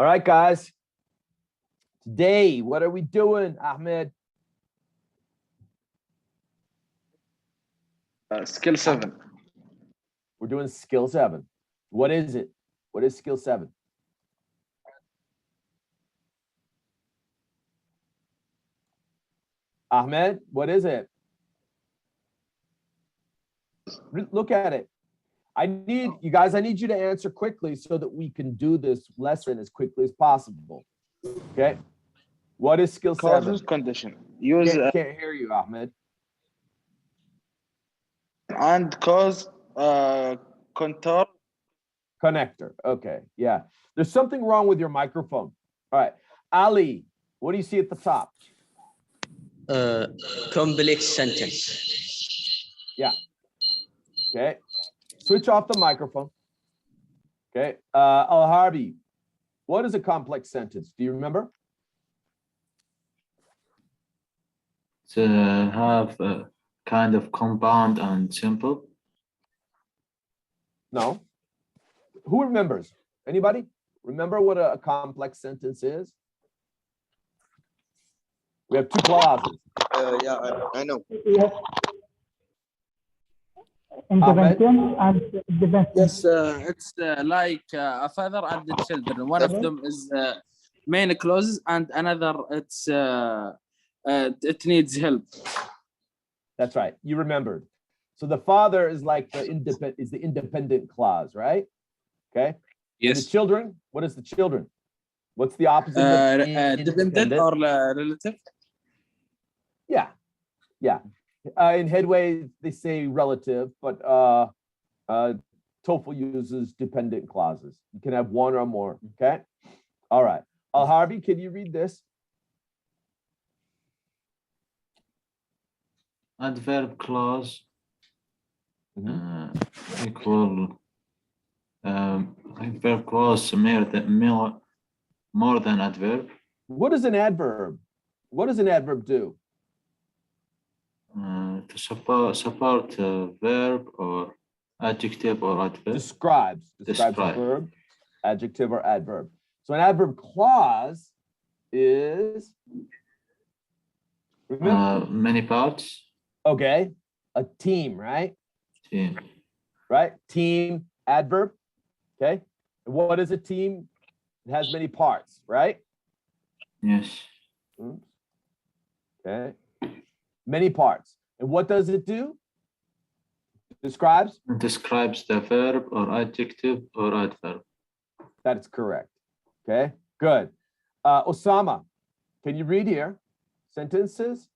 All right, guys. Today, what are we doing, Ahmed? Skill 7. We're doing skill 7. What is it? What is skill 7? Ahmed, what is it? Look at it. I need you guys, I need you to answer quickly so that we can do this lesson as quickly as possible. Okay. What is skill 7? Causes condition. Use Can't hear you, Ahmed. and cause contour. Connector. Okay. Yeah. There's something wrong with your microphone. All right. Ali, what do you see at the top? Complex sentence. Yeah. Okay. Switch off the microphone. Okay. Al-Harbi, what is a complex sentence? Do you remember? To have a kind of compound and simple. No. Who remembers? Anybody remember what a complex sentence is? We have 2 clauses. Yeah, I know. Yes. Intervention and defense. Yes, it's like a father and the children. One of them is main clause, and another it's it needs help. That's right. You remembered. So the father is like the independent clause, right? Okay. Yes. And the children. What is the children? What's the opposite? Of dependent or relative? Yeah. Yeah. In Headway, they say relative, but TOEFL uses dependent clauses. You can have one or more, okay? All right. Al-Harbi, can you read this? Adverb clause equal adverb clause more than adverb. What is an adverb? What does an adverb do? To support a verb or adjective or adverb. Describes a verb, adjective, or adverb. So an adverb clause is many parts. Okay, a team, right? Team. Right? Team, adverb. Okay. And what is a team? It has many parts, right? Yes. Okay. Many parts. And what does it do? Describes? It describes the verb or adjective or adverb. That is correct. Okay, good. Osama, can you read here? Sentences?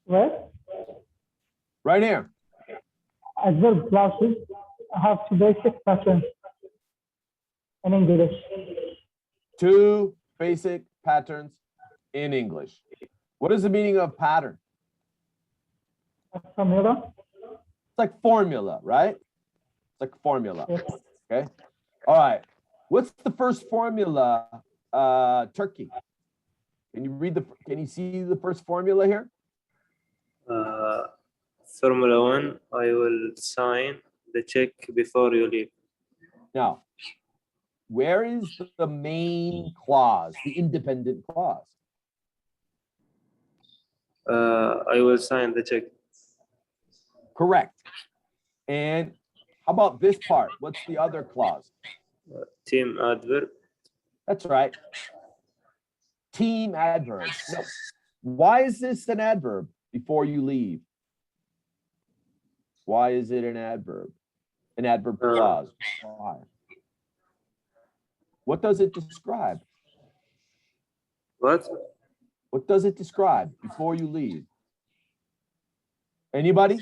What? Right here. Adverb clauses have 2 basic patterns in English. 2 basic patterns in English. What is the meaning of pattern? Formula. It's like formula, right? It's like formula. Yes. Okay. All right. What's the first formula? Turkey. Can you see the first formula here? Formula 1, I will sign the check before you leave. Now, where is the main clause, the independent clause? I will sign the check. Correct. And how about this part? What's the other clause? Team adverb. That's right. Team adverb. No. Why is this an adverb before you leave? Why is it an adverb? An adverb clause. Why? What does it describe? What? What does it describe before you leave? Anybody?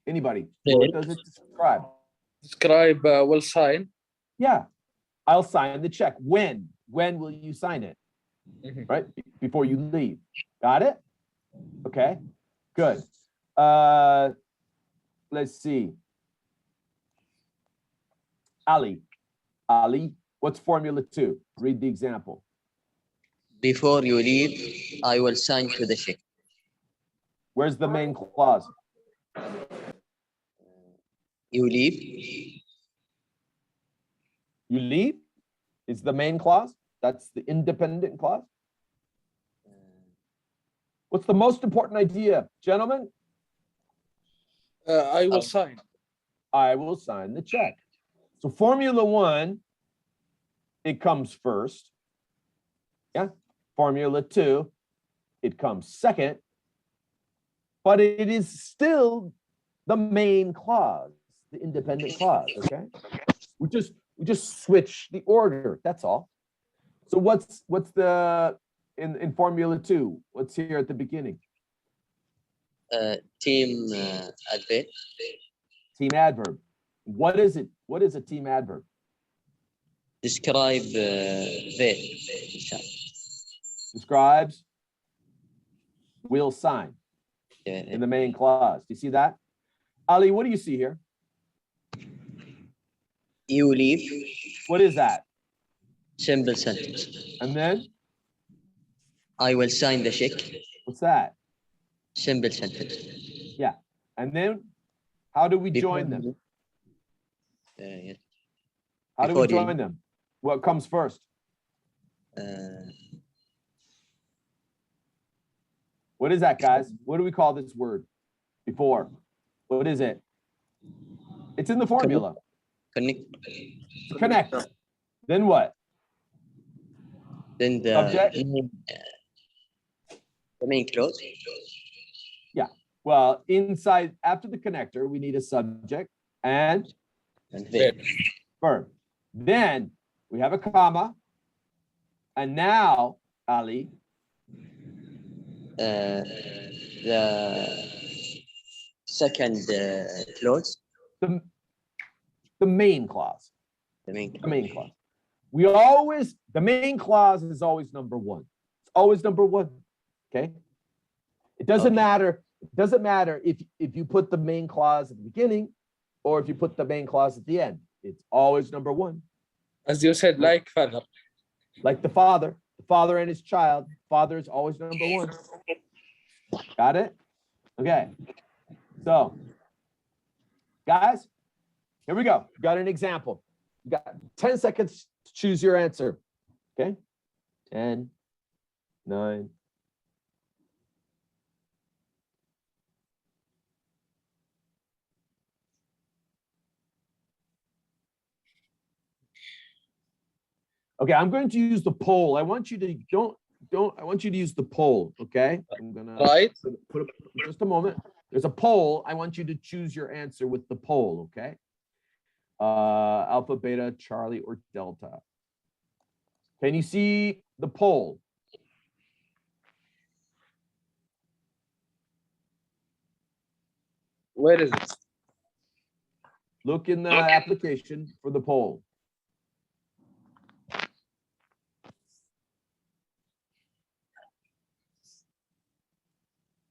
Anybody? What does it describe? Describe will sign. Yeah, I'll sign the check. When? When will you sign it? Right? Before you leave. Got it? Okay, good. Let's see. Ali, what's formula 2? Read the example. Before you leave, I will sign to the check. Where's the main clause? You leave? You leave? is the main clause. That's the independent clause. What's the most important idea, gentlemen? I will sign. I will sign the check. So Formula 1, it comes first. Yeah. Formula 2, it comes second. But it is still the main clause, the independent clause, okay? We just switch the order, that's all. So what's the in Formula 2, what's here at the beginning? Team adverb. Team adverb. What is it? What is a team adverb? Describe verb. Describes, will sign Yeah, in the main clause. Do you see that? Ali, what do you see here? you leave. What is that? Simple sentence. And then, I will sign the check. what's that? Simple sentence. Yeah. And then, how do we Before join them? you- yeah. How do we before you- join them? What comes first? What is that, guys? What do we call this word? Before. What is it? It's in the formula. Connect. Connect. Then what? Then the Subject? the main clause. Well, inside, after the connector, we need a subject and And verb. verb. Then we have a comma. And now, Ali, The second clause. the main clause. The main The main clause. We always, the main clause is always number one. It's always number one. Okay. It doesn't Okay. matter. It doesn't matter if you put the main clause at the beginning or if you put the main clause at the end. It's always number one. As you said, like father. Like the father and his child. Father is always number one. Got it? Okay. So, guys, here we go. Got an example. You got 10 seconds to choose your answer. Okay. 10, 9. Okay, I'm going to use the poll. I want you to I want you to use the poll. Okay. I'm gonna Right. put up just a moment. There's a poll. I want you to choose your answer with the poll. Okay. Alpha, beta, Charlie, or Delta. Can you see the poll? Where is it? Look in the application for the poll.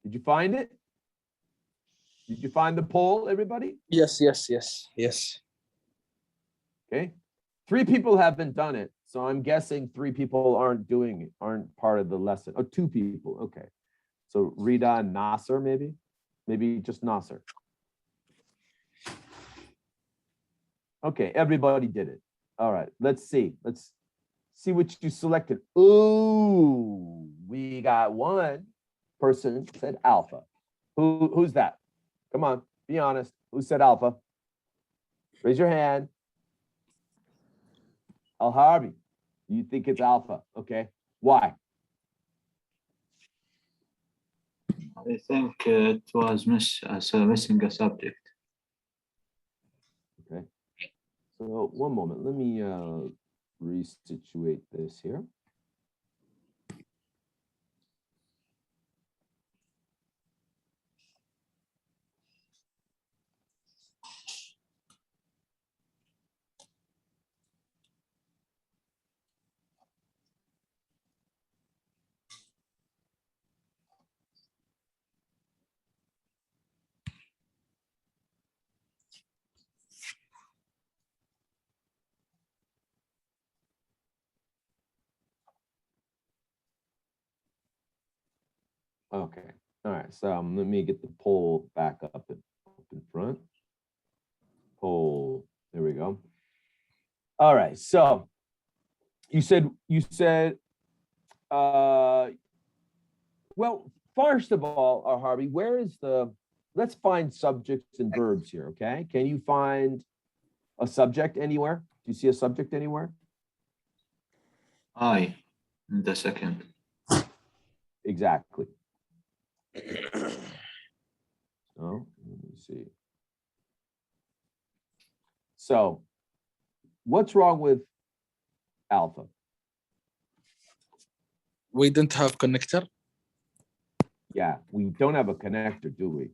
Did you find it? Did you find the poll, everybody? Yes, yes, yes, yes. Okay. 3 people haven't done it. So I'm guessing 3 people aren't doing it, aren't part of the lesson. Oh, 2 people. Okay. So Rita and Nasser, maybe? Maybe just Nasser. Okay, everybody did it. All right, let's see. Let's see what you selected. Ooh, we got one person said alpha. Who's that? Come on, be honest. Who said alpha? Raise your hand. Al Harbi, you think it's alpha? Okay, why? I think it was missing a subject. Okay. So one moment, let me resituate this here. Okay, all right, so let me get the poll back up in front. Poll, there we go. All right, so You said, well, first of all, Harvey, where is let's find subjects and verbs here, okay? Can you find a subject anywhere? Do you see a subject anywhere? I in the second. Exactly. So, let me see. So, what's wrong with alpha? We don't have connector. Yeah, we don't have a connector, do we?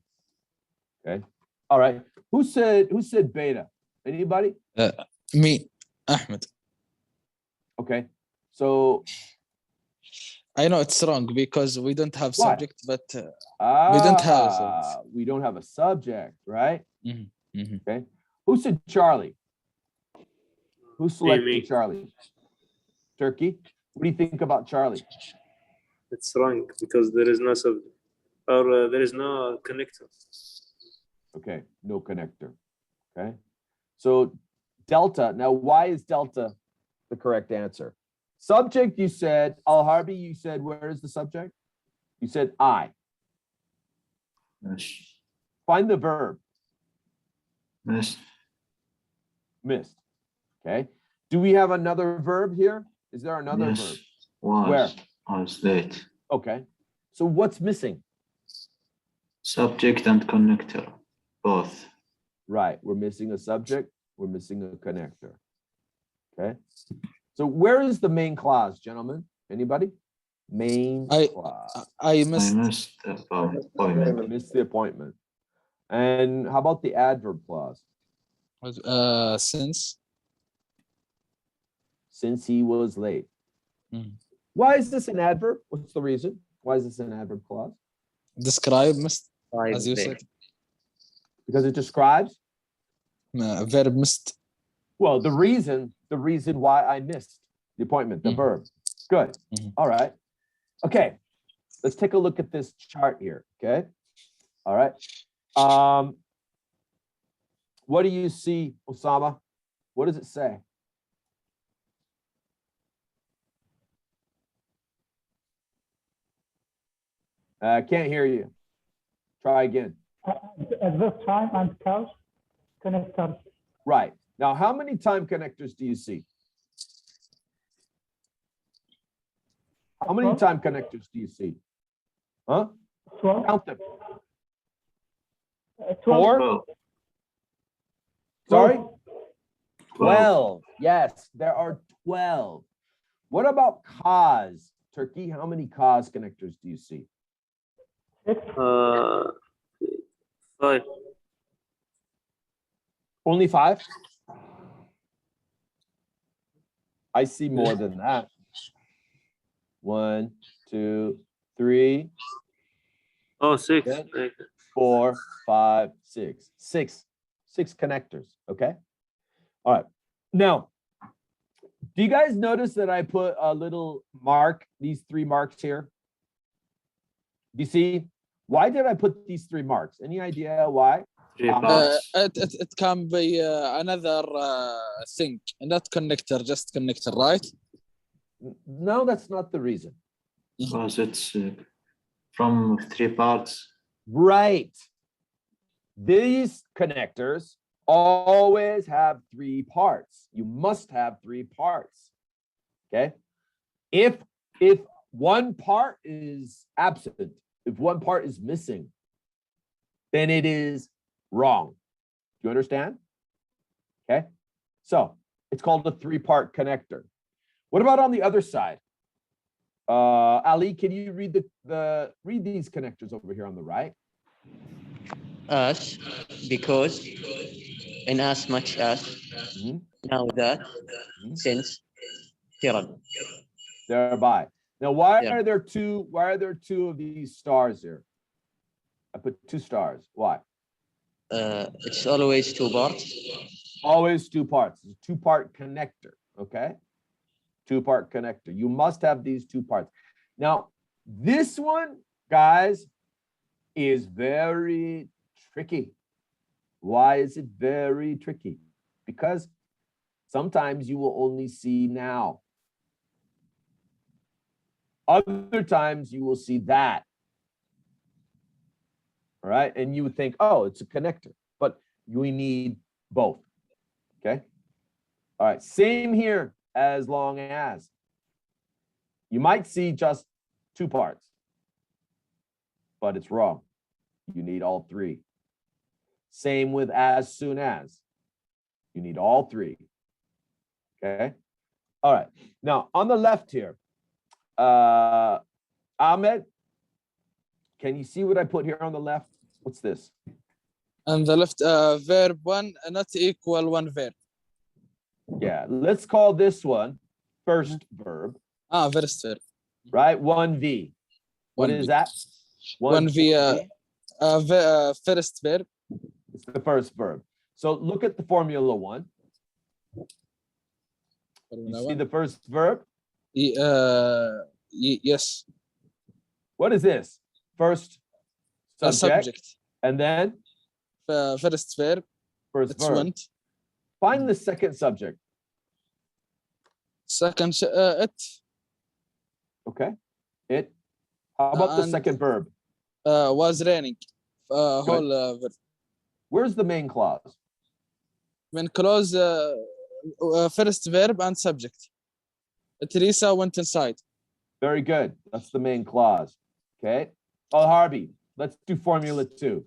Okay. All right. Who said beta? Anybody? Me, Ahmed. Okay. So I know it's wrong because we don't have Why? subject, but we don't have we don't have a subject, right? Mhm, mhm. Okay. Who said Charlie? Who selected me. Charlie? Turkey. What do you think about Charlie? It's wrong because there is no subject or there is no connector. Okay, no connector. Okay. So delta. Now, why is delta the correct answer? Subject, you said, Al-Harbi, you said, where is the subject? You said I. Yes. Find the verb. Yes. Missed. Okay. Do we have another verb here? Is there another Yes. verb? Was. Where? Was late. Okay. So what's missing? Subject and connector. Both. Right. We're missing a subject. We're missing a connector. Okay. So where is the main clause, gentlemen? Anybody? Main clause. I I missed. missed the appointment. Missed the appointment. And how about the adverb clause? Since he was late. Mhm. Why is this an adverb? What's the reason? Why is this an adverb clause? Describe missed, as you said. Because it describes? Verb missed. Well, the reason why I missed the appointment, the verb. Good. All right. Okay. Let's take a look at this chart here. Okay. All right. What do you see, Osama? What does it say? Can't hear you. Try again. Adverb time and cause connectors. Right. Now, how many time connectors do you see? How many time connectors do you see? Huh? 12. Count them. 12. 4? Sorry? 12. Yes, there are 12. What about cause? Turkey, how many cause connectors do you see? 6. 5. Only 5? I see more than that. 1, 2, 3. Oh, 6. Yeah. 4, 5, 6. 6 connectors. Okay. All right. Now, do you guys notice that I put a little mark, these 3 marks here? Do you see? Why did I put these 3 marks? Any idea why? 3 parts. It can be another thing, not connector, just connector, right? No, that's not the reason. Because it's from 3 parts. Right. These connectors always have 3 parts. You must have 3 parts. Okay. If one part is absent, if one part is missing, then it is wrong. Do you understand? Okay. So it's called a 3-part connector. What about on the other side? Ali, can you read read these connectors over here on the right? As, because, and as much as, now that, since, tiran. Thereby. Now, why Yeah. are there 2? Why are there 2 of these stars here? I put 2 stars. Why? It's always 2 parts. Always 2 parts. It's a 2-part connector. Okay. 2-part connector. You must have these 2 parts. Now, this one, guys, is very tricky. Why is it very tricky? Because sometimes you will only see now. Other times you will see that. All right. And you would think, oh, it's a connector, but we need both. Okay. All right. Same here, as long as. You might see just two parts, but it's wrong. You need all three. Same with as soon as. You need all three. Okay. All right. Now on the left here, Ahmed, can you see what I put here on the left? What's this? On the left, verb 1 not equal 1 verb. Yeah, let's call this one first verb, First verb. right? 1V. What 1V. is that? 1V, first verb. It's the first verb. So look at the formula one. You see the first verb? Yes. What is this? First subject, Subject. and then First verb. first It's verb. went. Find the second subject. Second, it. Okay. It. How about the And- second verb? Was raining. Whole verb. Where's the main clause? When clause, first verb and subject. Teresa went inside. Very good. That's the main clause. Okay. Oh, Harvey, let's do formula 2.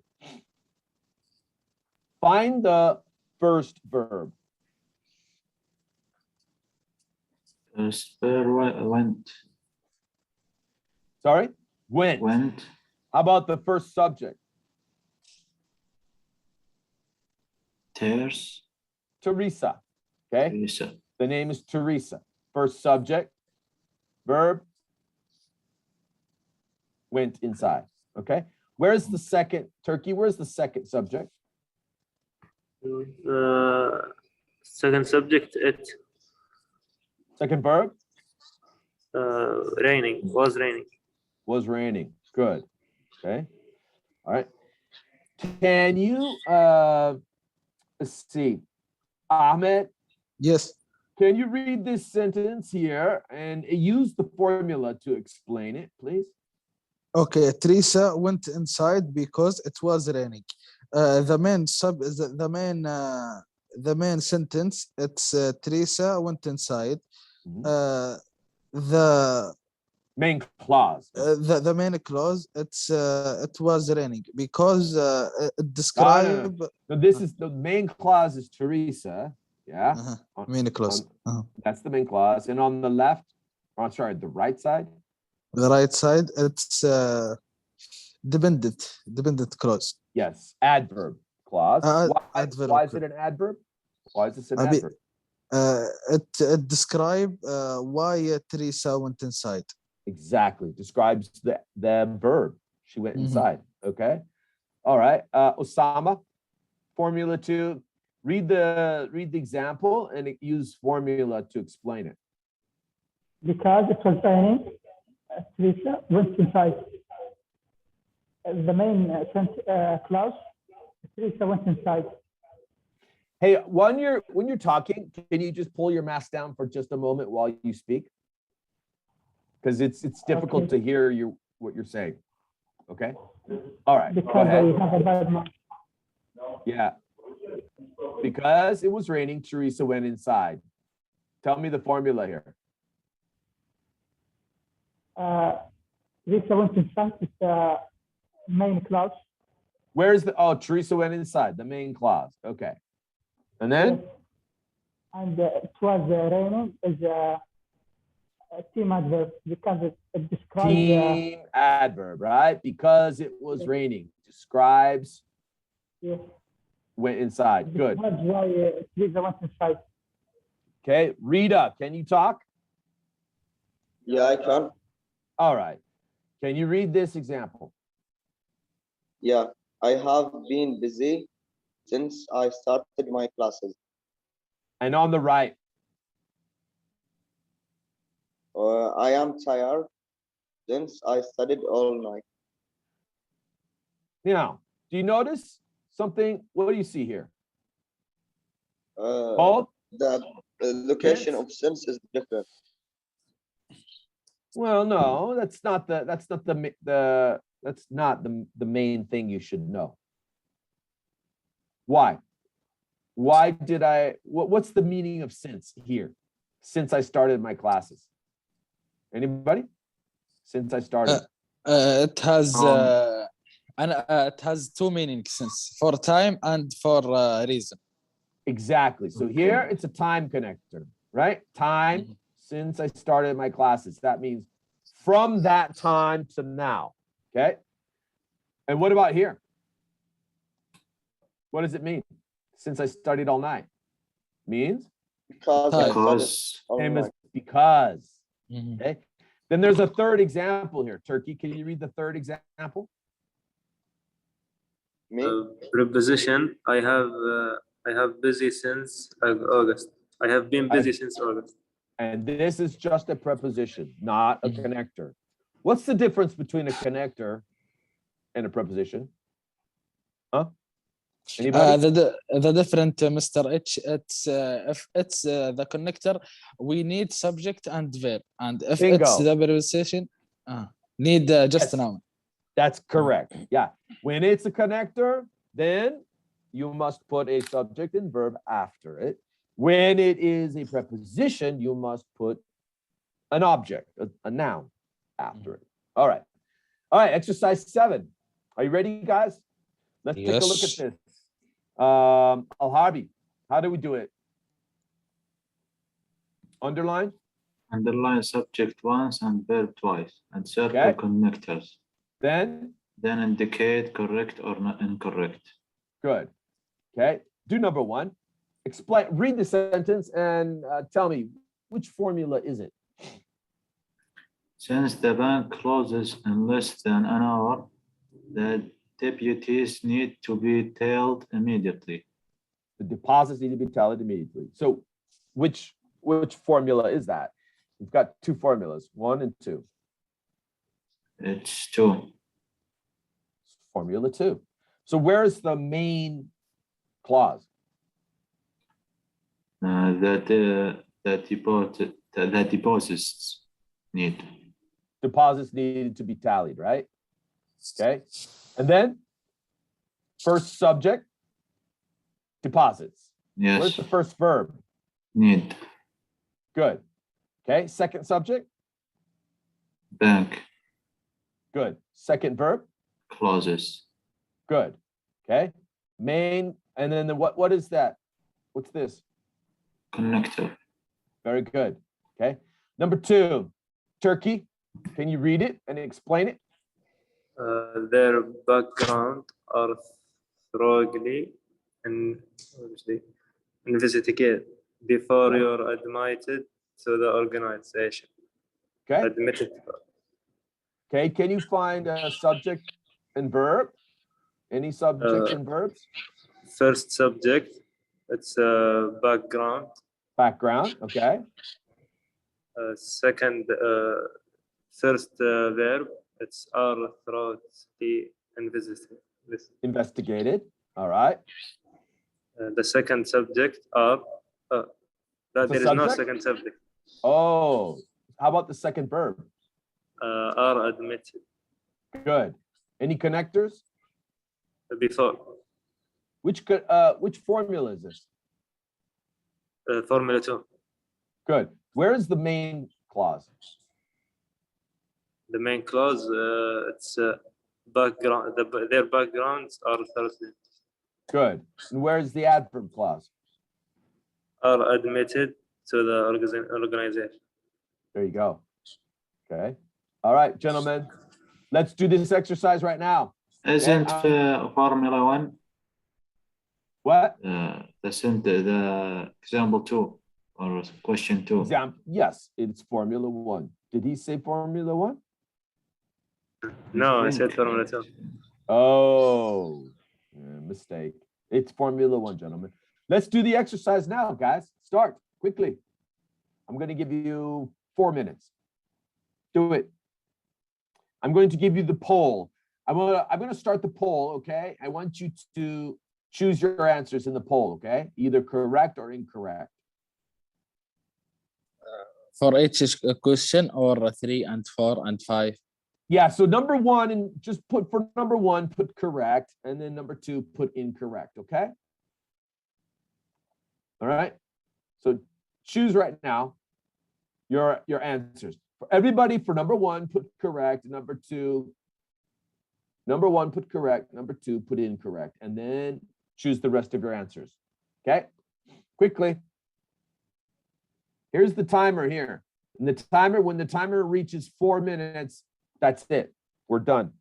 Find the first verb. First verb went. Sorry? Went. Went. How about the first subject? Tears. Teresa. Okay. Teresa. The name is Teresa. First subject. Verb. Went inside. Okay. Where's the second, Turkey? Where's the second subject? Second subject, it. Second verb? Raining. Was raining. Was raining. Good. Okay. All right. Can you let's see. Ahmed, Yes. can you read this sentence here and use the formula to explain it, please? Okay, Teresa went inside because it was raining. The main sentence, it's Teresa went inside. Mhm. The Main clause. the main clause, it was raining because it No. describe So this is the main clause is Teresa. Yeah. main clause. That's the main clause. And on the left, or sorry, the right side. The right side, it's dependent clause. Yes, adverb clause. Adverb Why is clause. it an adverb? Why is this an Abi- adverb? It describe why Teresa went inside. Exactly. Describes the verb. She went Mhm. inside. Okay. All right. Osama, formula 2. Read the example and use formula to explain it. Because it was raining, Teresa went inside. The main clause, Teresa went inside. Hey, when you're talking, can you just pull your mask down for just a moment while you speak? Because it's difficult Okay. to hear what you're saying. Okay. All right. Go Because ahead. I have a bad mouth. Yeah. Because it was raining, Teresa went inside. Tell me the formula here. Teresa went inside. It's the main clause. Where's the, oh, Teresa went inside, the main clause. Okay. And then? Yes. And it was raining is a team adverb because it describes Team adverb, right? Because it was raining. Describes yes, went inside. Good. describes why Teresa went inside. Okay. Rita, can you talk? Yeah, I can. All right. Can you read this example? Yeah, I have been busy since I started my classes. And on the right, I am tired since I studied all night. now, do you notice something? What do you see here? Uh, Both? the location Yes. of since is different. Well, no, that's not the main thing you should know. Why? Why did what's the meaning of since here? Since I started my classes. Anybody? Since I started. It has two meanings, since for time and for reason. Exactly. So here it's a time connector, right? Time since I started my classes. That means from that time to now. Okay. And what about here? What does it mean? Since I studied all night. Means? Because I studied Because all Same as night. because. Mhm. Okay. Then there's a third example here. Turkey, can you read the third example? Me? Preposition. I have busy since August. I have been busy since August. And this is just a preposition, not a Mhm. connector. What's the difference between a connector and a preposition? Huh? Anybody? The different, Mr. H, it's if it's the connector, we need subject and verb, and if it's Bingo. the preposition, need just Yes. noun. That's correct. Yeah. When it's a connector, then you must put a subject and verb after it. When it is a preposition, you must put an object, a noun after it. All right. All right. Exercise 7. Are you ready, guys? Let's take a look at Yes. this. Al-Harbi, how do we do it? Underline? underline subject once and verb twice, and circle Okay. connectors. Then? Then indicate correct or not incorrect. Good. Okay. Do number 1. Explain. Read the sentence and tell me which formula is it? Since the bank closes in less than an hour, the deputies need to be tailed immediately. The deposits need to be tallied immediately. So which formula is that? We've got 2 formulas, 1 and 2. It's 2. Formula 2. So where's the main clause? The deposits need. Deposits needed to be tallied, right? Okay. And then first subject, deposits. Where's Yes, the first verb? need. Good. Okay. Second subject, Bank good. Second verb, closes. good. Okay. Main, and then what is that? What's this? Connector. Very good. Okay. Number 2, Turkey. Can you read it and explain it? Their background are thoroughly and investigated before you're admitted to the organization. Okay. Admitted. Okay. Can you find a subject and verb? Any subjects and verbs? First subject, it's background. Background. Okay. Second, first verb, it's are thoroughly investigated. Investigated. All right. The second subject are The there is no subject? second subject. Oh, how about the second verb? Are admitted Good. Any connectors? before. Which formula is this? Formula 2. Good. Where is the main clause? The main clause, it's background. Their backgrounds are thoroughly. Good. And where's the adverb clause? Are admitted to the organization. There you go. Okay. All right, gentlemen. Let's do this exercise right now. Isn't Formula 1 What? the example 2 or question 2? Yes, it's Formula 1. Did he say Formula 1? No, I said Formula 2. Oh, mistake. It's Formula 1, gentlemen. Let's do the exercise now, guys. Start quickly. I'm going to give you 4 minutes. Do it. I'm going to give you the poll. I'm going to start the poll, okay? I want you to choose your answers in the poll, okay? Either correct or incorrect. For each question, or 3 and 4 and 5? Yeah, so number one, and just put for number one, put correct, and then number two, put incorrect, okay? All right, so choose right now your answers. For everybody, for number one, put correct, number one, put correct, number two, put incorrect, and then choose the rest of your answers, okay? Quickly. Here's the timer here. And the timer, when the timer reaches 4 minutes, that's it. We're done.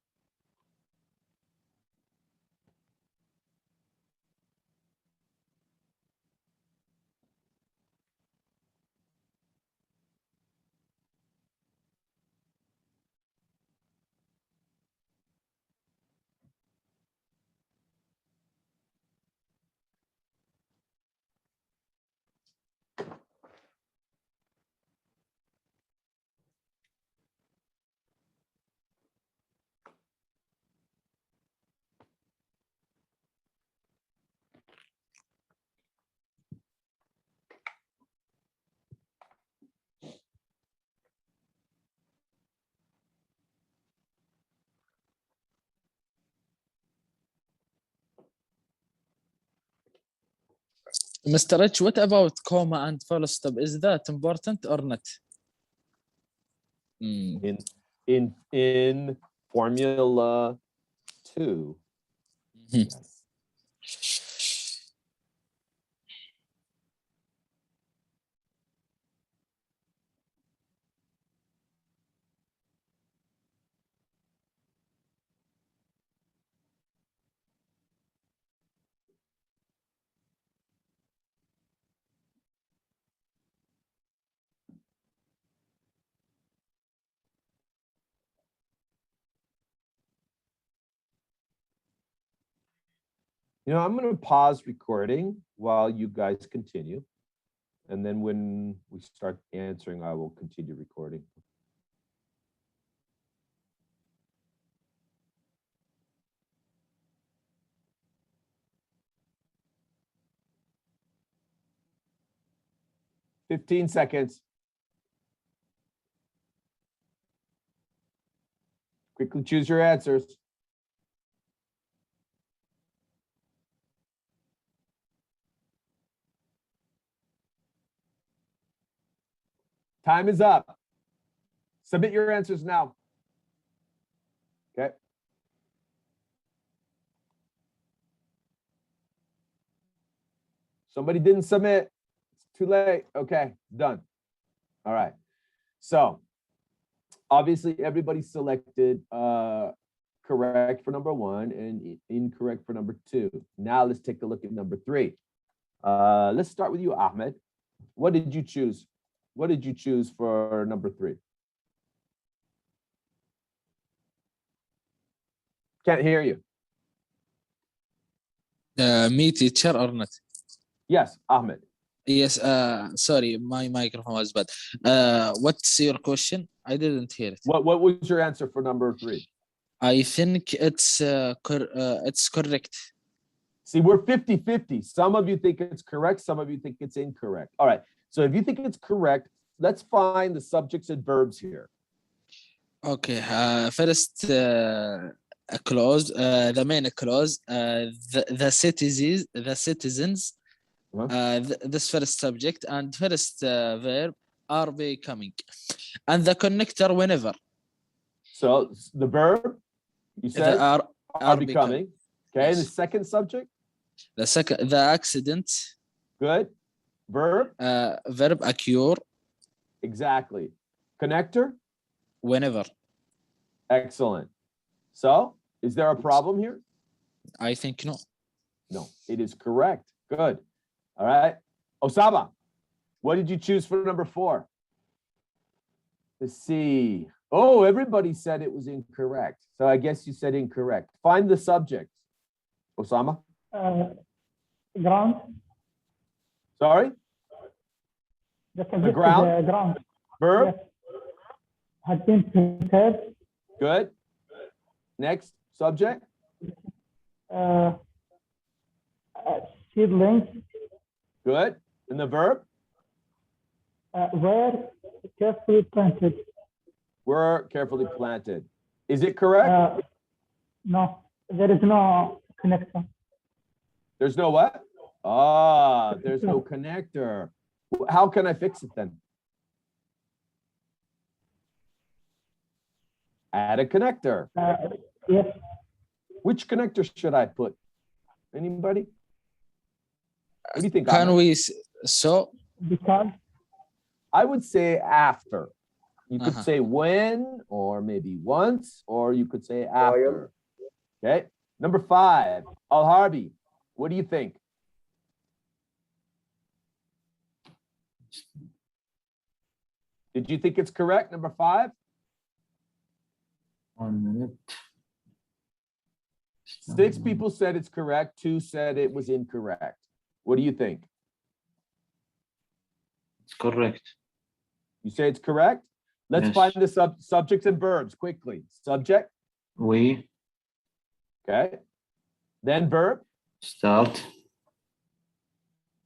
Mr. H, what about comma and full stop? Is that important or not? In Formula 2. Mhm. Yes. You know, I'm going to pause recording while you guys continue. And then when we start answering, I will continue recording. "15 seconds. Quickly choose your answers. Time is up. Submit your answers now. Okay. Somebody didn't submit. It's too late. Okay, done. All right. So obviously everybody selected correct for number one and incorrect for number two. Now let's take a look at number three. Let's start with you, Ahmed. What did you choose? What did you choose for number three? Can't hear you. Me, teacher, or not? Yes, Ahmed. Yes, sorry, my microphone was bad. What's your question? I didn't hear it. What was your answer for number three? I think it's correct. See, we're 50-50. Some of you think it's correct, some of you think it's incorrect. All right. So if you think it's correct, let's find the subjects and verbs here. Okay, first a clause, the main clause, the citizens, this first subject and first verb are becoming, and the connector whenever. So the verb, you said, are becoming. Okay, Yes. the second subject? The accident. Good. Verb? Verb occur. Exactly. Connector? Whenever. Excellent. So, is there a problem here? I think no. No, it is correct. Good. All right. Osama, what did you choose for number four? Let's see. Oh, everybody said it was incorrect. So I guess you said incorrect. Find the subject. Osama? Ground. Sorry? The subject ground? is ground. Verb? Yes. Has been prepared. Good. Next subject? Seedlings. Good. And the verb? Were carefully planted. Were carefully planted. Is it correct? No, there is no connection. There's no what? Ah, there's no connector. How can I fix it then? Add a connector. Yes, Which connector should I put? Anybody? What do you think? Can Ahmed? we so because I would say after. You could Uh-huh. say when, or maybe once, or you could say after. Okay. Number 5, Al Harbi. What do you think? Did you think it's correct? Number 5? 1 minute. 6 people said it's correct. 2 said it was incorrect. What do you think? It's correct. You say it's correct? Let's Yes. find the subjects and verbs quickly. Subject, We okay. Then verb, start.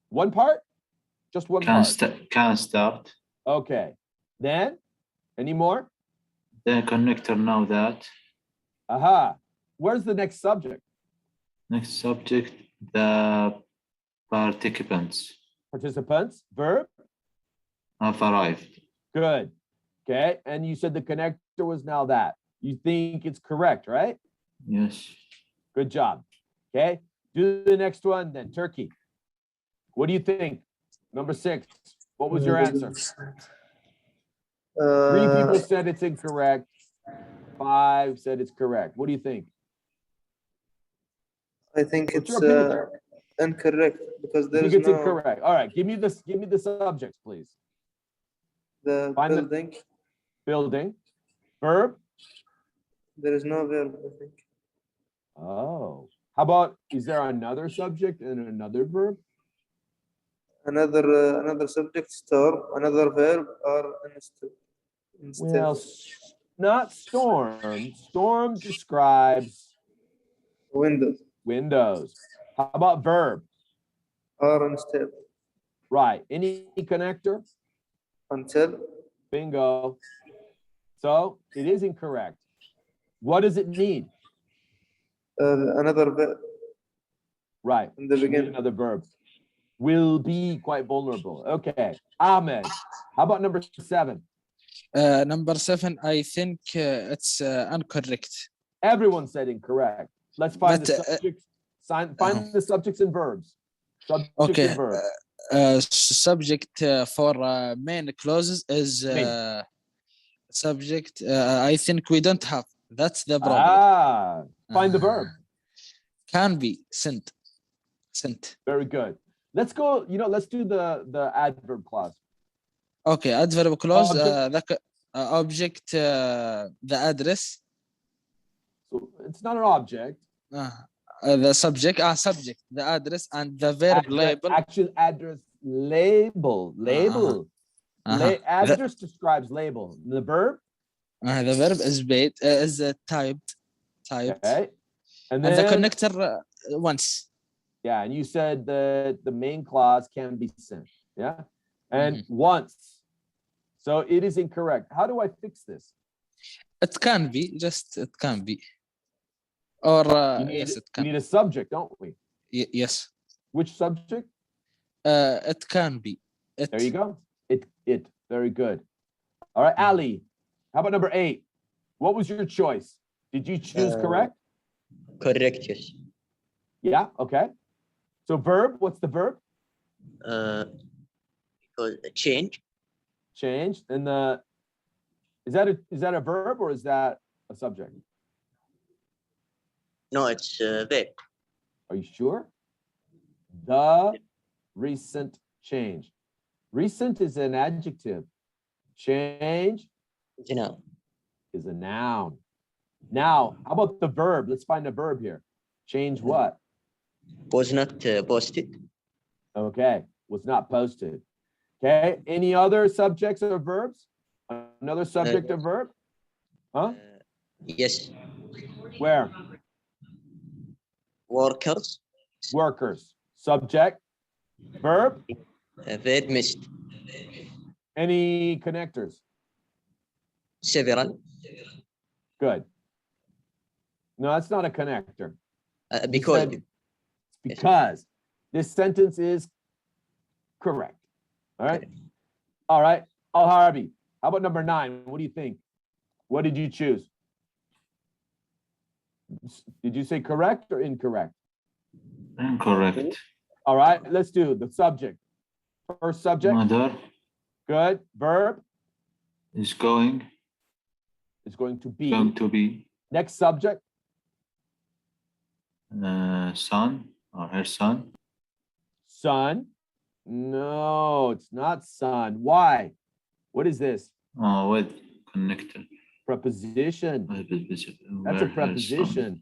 one part? Just one Can part. can start. Okay. Then, any more? Then connector now that. Aha. Where's the next subject? Next subject, the participants Participants, verb, have arrived. good. Okay. And you said the connector was now that. You think it's correct, right? Yes. Good job. Okay. Do the next one then. Turkey. What do you think? Number 6. What was your answer? 3 people said it's incorrect. 5 said it's correct. What do you think? I think What's it's your opinion? incorrect because You there think is it's no incorrect. All right. Give me the subjects, please. the Find the- building. Building. Verb. There is no verb, I think. Oh. How about, is there another subject and another verb? Another subject, store. Another verb or instead. Well, not storm. Storm describes Windows windows. How about verb? or instead. Right. Any connector? Until. Bingo. So it is incorrect. What does it need? Another verb Right. in the We need beginning. another verb. Will be quite vulnerable. Okay. Ahmed. How about number 7? number 7, I think it's incorrect. Everyone said incorrect. Let's find But, the subjects. Find the subjects and verbs. Subjects Okay. and verbs. Subject for main clauses is subject. I think we don't have. That's the problem. Ah, find the verb. Can be sent. Sent. Very good. Let's go, let's do the adverb clause. Okay. Adverb clause. Object. Object. The address. So it's not an object. The subject. Subject. The address and the verb label. Actual address label. Label. Address describes label. The verb. The verb is typed. Okay. And And then the connector once. yeah, and you said that the main clause can be sent. Yeah. And once. So it is incorrect. How do I fix this? It can be. Just it can be. Or yes, it We can. need a subject, don't we? Yes. Which subject? It can be. It. There you go. It. Very good. All right, Ali. How about number 8? What was your choice? Did you choose correct? Correct, yes. Yeah. Okay. So verb. What's the verb? Because change. Change. And the is that a verb or is that a subject? No, it's verb. Are you sure? The recent change. Recent is an adjective. Change You know, is a noun. Now, how about the verb? Let's find a verb here. Change what? was not posted. Okay, was not posted. Okay, any other subjects or verbs? Another subject or verb? Huh? Yes. Where? Workers. Workers. Subject. Verb. Verb missed. Any connectors? several. Good. No, that's not a connector. Because said- Because this sentence is correct. All right. All right. Al Harbi, how about number 9? What do you think? What did you choose? Did you say correct or incorrect? Incorrect. All right, let's do the subject. First subject, Mother good. Verb is going is going to be. be Next subject, son or her son. son. No, it's not son. Why? What is this? Oh, with connector. Preposition. That's a Where her son. preposition.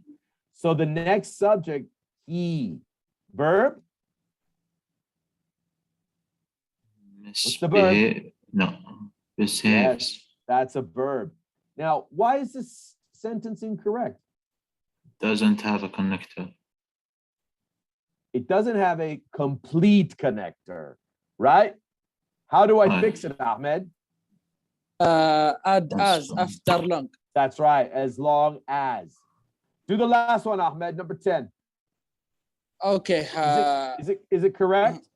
So the next subject, he. Verb, What's the verb? No, misbehaves. that's a verb. Now, why is this sentence incorrect? Doesn't have a connector. It doesn't have a complete connector, right? How do I Right. fix it, Ahmed? Add That's as fine. after long. That's right, as long as. Do the last one, Ahmed, number 10. Okay. Is it correct?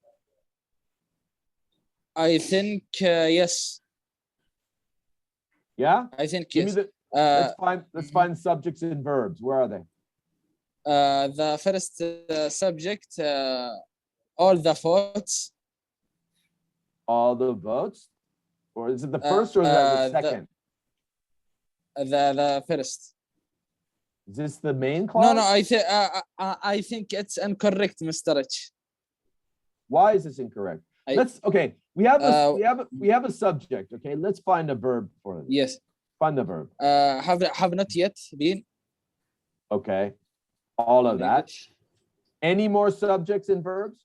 I think yes. Yeah? I think Give me yes. the let's find subjects and verbs. Where are they? The first subject, all the votes. All the votes? Or is it the first or is that the second? The first. Is this the main clause? No, I think it's incorrect, Mr. Rich. Why is this incorrect? Okay. We have a subject. Okay, let's find a verb for them. Yes. Find the verb. Have not yet been. Okay. All of that. Any more subjects and verbs?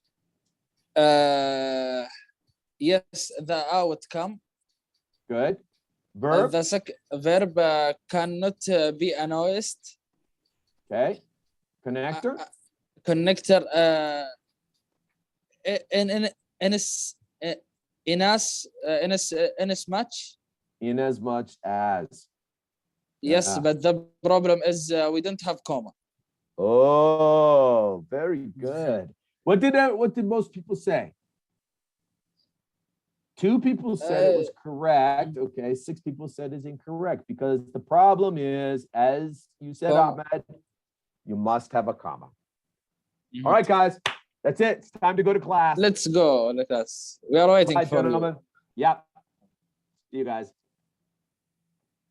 Yes, the outcome. Good. Verb. The verb cannot be announced. Okay. Connector. Connector. In as much. In as much as. Yes, but the problem is we don't have comma. Oh, very good. What did most people say? 2 people said it was correct. Okay, 6 people said it's incorrect because the problem is, as you said, Comma. Ahmed, you must have a comma. All right, guys, that's it. It's time to go to class. Let's go. Let us. We are waiting Bye, for you. gentlemen. Yep. See you guys.